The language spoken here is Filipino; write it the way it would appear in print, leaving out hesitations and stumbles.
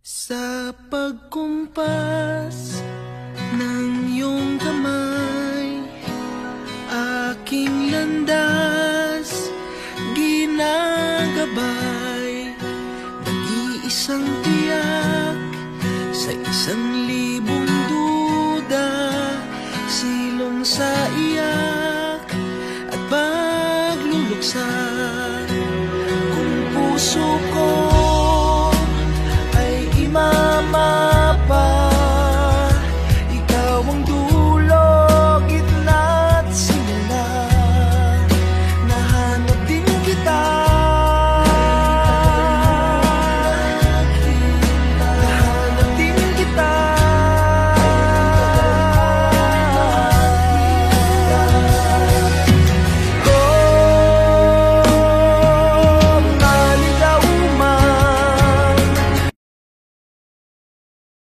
Sa pagkumpas ng iyong kamay, aking landas ginagabay. Nag-iisang tiyak sa 1,000 duda, silong sa iyak at pagluluksa. Kung puso